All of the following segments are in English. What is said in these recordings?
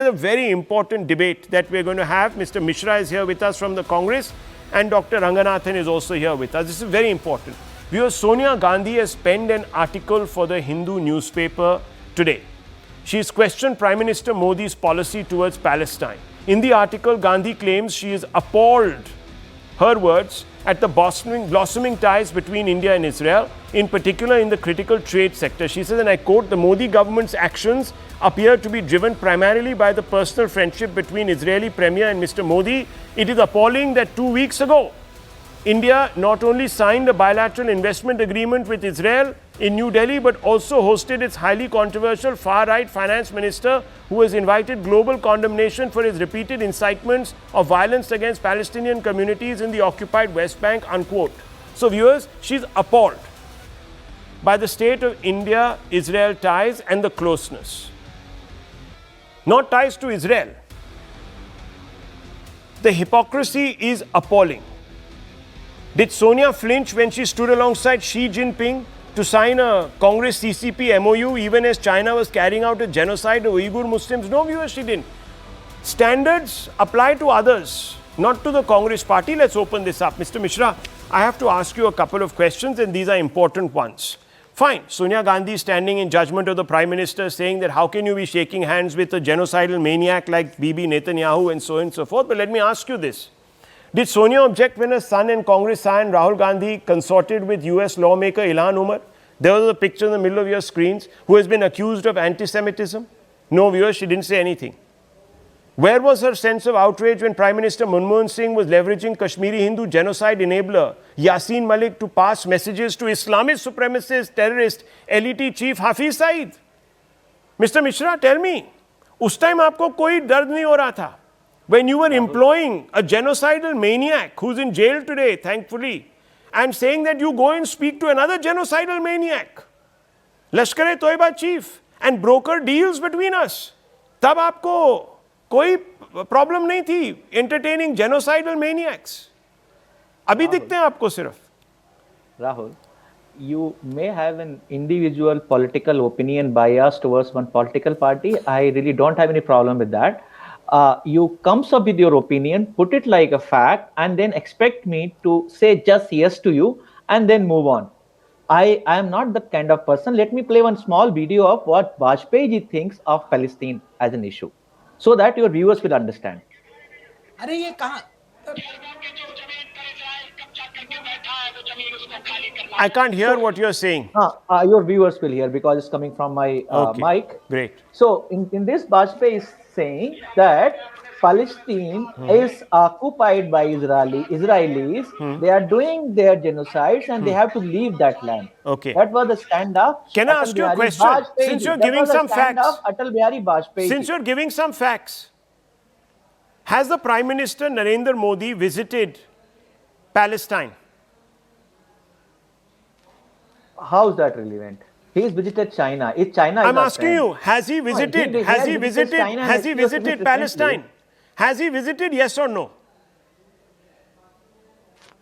a very important debate that we're going to have. Mr. Mishra is here with us from the Congress, and Dr. Ranganathan is also here with us. This is very important. Viewers, Sonia Gandhi has penned an article for the Hindu newspaper today. She has questioned Prime Minister Modi's policy towards Palestine. In the article, Gandhi claims she is appalled, her words, at the blossoming ties between India and Israel, in particular in the critical trade sector. She says, and I quote, the Modi government's actions appear to be driven primarily by the personal friendship between Israeli Premier and Mr. Modi. It is appalling that 2 weeks ago, India not only signed a bilateral investment agreement with Israel in New Delhi, but also hosted its highly controversial far-right finance minister, who has invited global condemnation for his repeated incitements of violence against Palestinian communities in the occupied West Bank, unquote. So viewers, she's appalled by the state of India-Israel ties and the closeness. Not ties to Israel. The hypocrisy is appalling. Did Sonia flinch when she stood alongside Xi Jinping to sign a Congress CCP MOU even as China was carrying out a genocide of Uyghur Muslims? No, viewers, she didn't. Standards apply to others, not to the Congress party. Let's open this up. Mr. Mishra, I have to ask you a couple of questions, and these are important ones. Fine, Sonia Gandhi is standing in judgment of the Prime Minister, saying that how can you be shaking hands with a genocidal maniac like Bibi Netanyahu and so on and so forth. But let me ask you this. Did Sonia object when her son and Congress scion Rahul Gandhi consorted with US lawmaker Ilhan Umar? There was a picture in the middle of your screens, who has been accused of anti-Semitism. No, viewers, she didn't say anything. Where was her sense of outrage when Prime Minister Manmohan Singh was leveraging Kashmiri Hindu genocide enabler Yasin Malik to pass messages to Islamist supremacist terrorist LET chief Hafiz Saeed? Mr. Mishra, tell me, उस time आपको कोई दर्द नहीं हो रहा था? When you were employing a genocidal maniac who's in jail today, thankfully, and saying that you go and speak to another genocidal maniac, Lashkar-e-Toiba chief, and broker deals between us, तब आपको कोई problem नहीं थी entertaining genocidal maniacs. अभी दिखते हैं आपको सिर्फ. Rahul, you may have an individual political opinion bias towards one political party. I really don't have any problem with that. You comes up with your opinion, put it like a fact, and then expect me to say just yes to you and then move on. I am not that kind of person. Let me play one small video of what Vajpayee thinks of Palestine as an issue, so that your viewers will understand. I can't hear what you're saying. Your viewers will hear because it's coming from my mic. Great. So in this, Vajpayee is saying that Palestine is occupied by Israelis. They are doing their genocides and they have to leave that land. Okay. That was the stand of Can I ask you a question? Since you're giving some facts, since you're giving some facts, has the Prime Minister Narendra Modi visited Palestine? How is that relevant? He has visited China. Is China? I'm asking you, has he visited? Has he visited Palestine? Has he visited? Yes or no?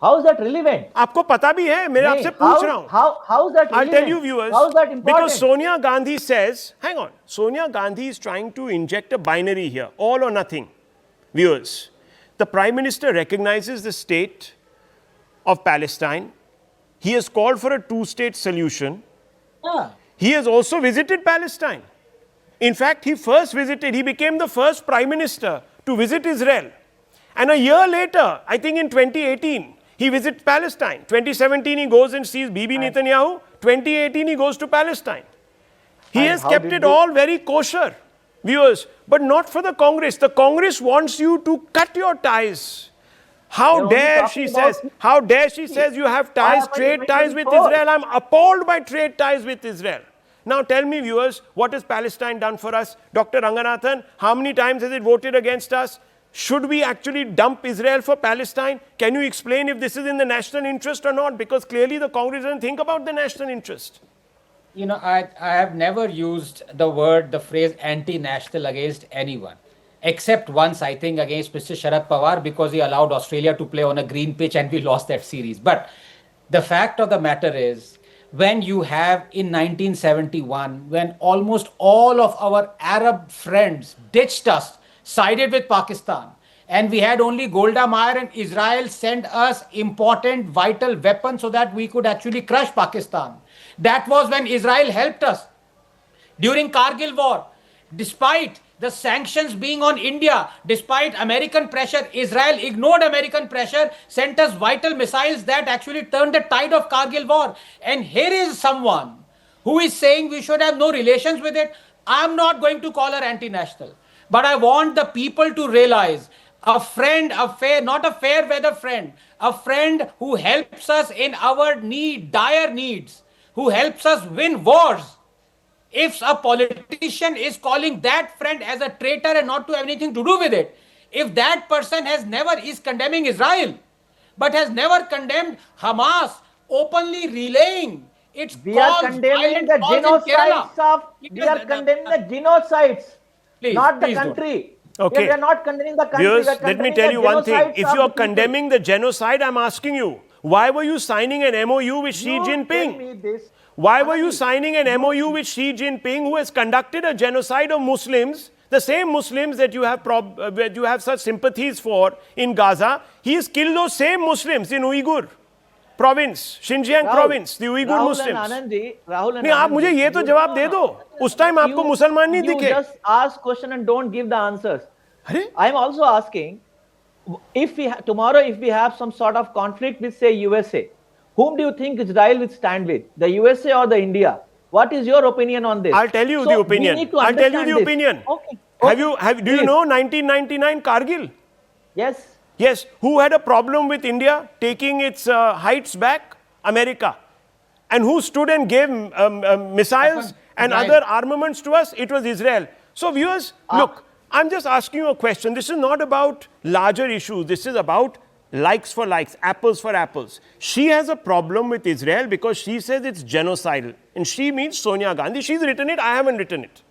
How is that relevant? आपको पता भी है, मैं आपसे पूछ रहा हूँ. How is that relevant? I'll tell you, viewers. How is that important? Because Sonia Gandhi says, hang on, Sonia Gandhi is trying to inject a binary here, all or nothing. Viewers, the Prime Minister recognizes the state of Palestine. He has called for a two-state solution. He has also visited Palestine. In fact, he became the first Prime Minister to visit Israel. And a year later, I think in 2018, he visits Palestine. 2017, he goes and sees Bibi Netanyahu. 2018, he goes to Palestine. He has kept it all very kosher, viewers, but not for the Congress. The Congress wants you to cut your ties. How dare she says you have ties, trade ties with Israel. I'm appalled by trade ties with Israel. Now tell me, viewers, what has Palestine done for us? Dr. Ranganathan, how many times has it voted against us? Should we actually dump Israel for Palestine? Can you explain if this is in the national interest or not? Because clearly the Congress doesn't think about the national interest. You know, I have never used the phrase anti-national against anyone. Except once, I think, against Mr. Sharad Pawar, because he allowed Australia to play on a green pitch and we lost that series. But the fact of the matter is, when you have in 1971, when almost all of our Arab friends ditched us, sided with Pakistan, and we had only Golda Meir and Israel send us important vital weapons so that we could actually crush Pakistan. That was when Israel helped us. During Kargil war, despite the sanctions being on India, despite American pressure, Israel ignored American pressure, sent us vital missiles that actually turned the tide of Kargil war. And here is someone who is saying we should have no relations with it. I'm not going to call her anti-national, but I want the people to realize a friend, not a fair weather friend, a friend who helps us in our dire needs, who helps us win wars. If a politician is calling that friend as a traitor and not to have anything to do with it, if that person is condemning Israel, but has never condemned Hamas, openly relaying its We are condemning the genocides we are condemning the genocides, not the country. Okay. We are not condemning the country. Viewers, let me tell you one thing. If you are condemning the genocide, I'm asking you, why were you signing an MOU with Xi Jinping? Why were you signing an MOU with Xi Jinping, who has conducted a genocide of Muslims, the same Muslims that you have such sympathies for in Gaza? He has killed those same Muslims in Uyghur province, Xinjiang province, the Uyghur Muslims. नहीं, आप मुझे ये तो जवाब दे दो. उस time आपको मुसलमान नहीं दिखे. You just ask question and don't give the answers. I'm also asking, if tomorrow if we have some sort of conflict with say USA, whom do you think Israel will stand with? The USA or the India? What is your opinion on this? I'll tell you the opinion. I'll tell you the opinion. Okay. Do you know 1999 Kargil? Yes. Yes. Who had a problem with India taking its heights back? America. And who stood and gave missiles and other armaments to us? It was Israel. So viewers, look, I'm just asking you a question. This is not about larger issues. This is about likes for likes, apples for apples. She has a problem with Israel because she says it's genocidal. And she means Sonia Gandhi. She's written it, I haven't written it.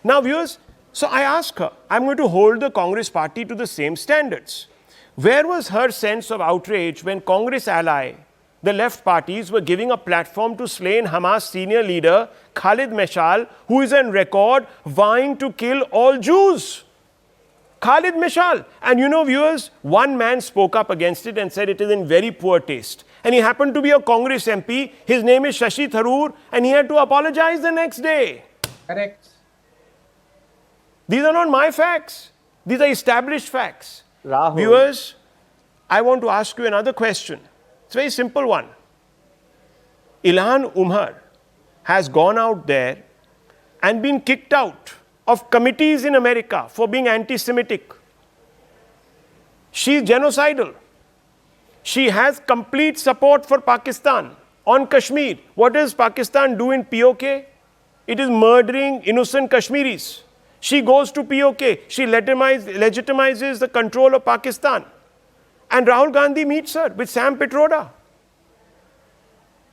Now viewers, so I ask her, I'm going to hold the Congress party to the same standards. Where was her sense of outrage when Congress ally, the left parties, were giving a platform to slain Hamas senior leader Khalid Mashal, who is on record vying to kill all Jews? Khalid Mashal. And you know, viewers, one man spoke up against it and said it is in very poor taste. And he happened to be a Congress MP. His name is Shashi Tharoor, and he had to apologize the next day. Correct. These are not my facts. These are established facts. Rahul. Viewers, I want to ask you another question. It's a very simple one. Ilhan Umar has gone out there and been kicked out of committees in America for being anti-Semitic. She's genocidal. She has complete support for Pakistan on Kashmir. What does Pakistan do in POK? It is murdering innocent Kashmiris. She goes to POK. She legitimizes the control of Pakistan. And Rahul Gandhi meets her with Sam Pitroda.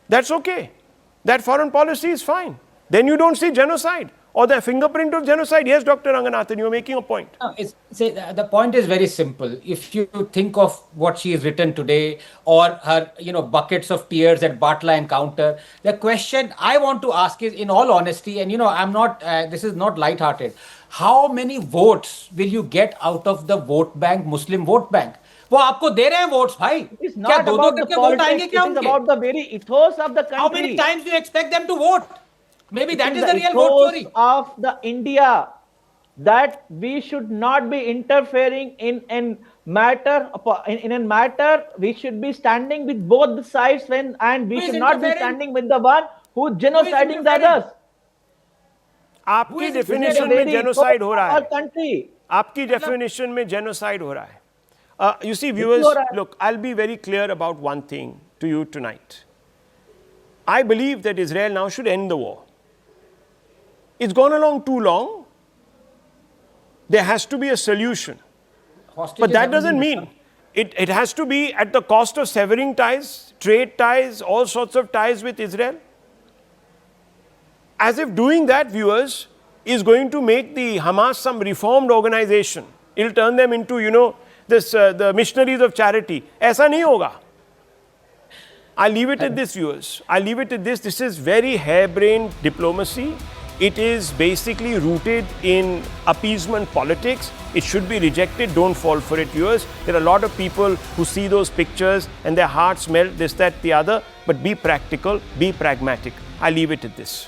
That's okay. That foreign policy is fine. Then you don't see genocide or the fingerprint of genocide. Yes, Dr. Ranganathan, you're making a point. No, the point is very simple. If you think of what she has written today or her, buckets of tears at Batla encounter, the question I want to ask is, in all honesty, and I'm not, this is not lighthearted, how many votes will you get out of the vote bank, Muslim vote bank? वो आपको दे रहे हैं votes भाई क्या दो करके vote आएंगे क्या उनके? It's about the very ethos of the country. How many times do you expect them to vote? Maybe that is the real vote story of the India, that we should not be interfering in a matter. We should be standing with both the sides and we should not be standing with the one who genociding the others. आपकी definition में genocide हो रहा है. आपकी definition में genocide हो रहा है. You see, viewers, look, I'll be very clear about one thing to you tonight. I believe that Israel now should end the war. It's gone along too long. There has to be a solution. But that doesn't mean it has to be at the cost of severing ties, trade ties, all sorts of ties with Israel. As if doing that, viewers, is going to make the Hamas some reformed organization. It'll turn them into, the missionaries of charity. ऐसा नहीं होगा. I leave it at this, viewers. I leave it at this. This is very harebrained diplomacy. It is basically rooted in appeasement politics. It should be rejected. Don't fall for it, viewers. There are a lot of people who see those pictures and their hearts melt, this, that, the other. But be practical, be pragmatic. I leave it at this.